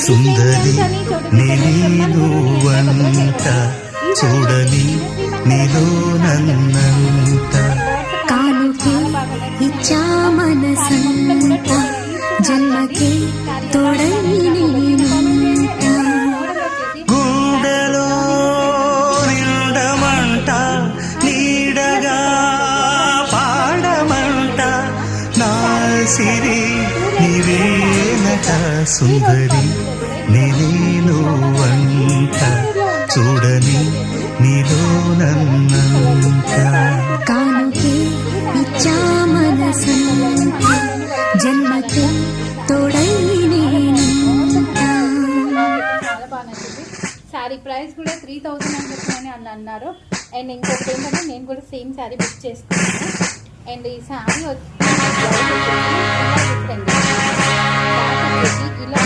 సుందరి నేను వంట చూడని నీలో నన్నంత కానుకే ఇచ్చా మనసంత జన్మకే తోడై నేనుంట గుండెలో నిండమంట నీడగా పాడమంట నా సిరి నీవేనట సుందరి నేను వంట చూడని నీలో నన్నంత కానుకే ఇచ్చా మనసంత జన్మకే తోడై నేనుంట. చాలా బాగా నచ్చింది. శారీ ప్రైస్ కూడా 3000 అని చెప్పి అని అన్నారు. అండ్ ఇంకొకటి ఏంటంటే నేను కూడా సేమ్ శారీ బుక్ చేసుకున్నాను. అండ్ ఈ శారీ వచ్చి ఇలా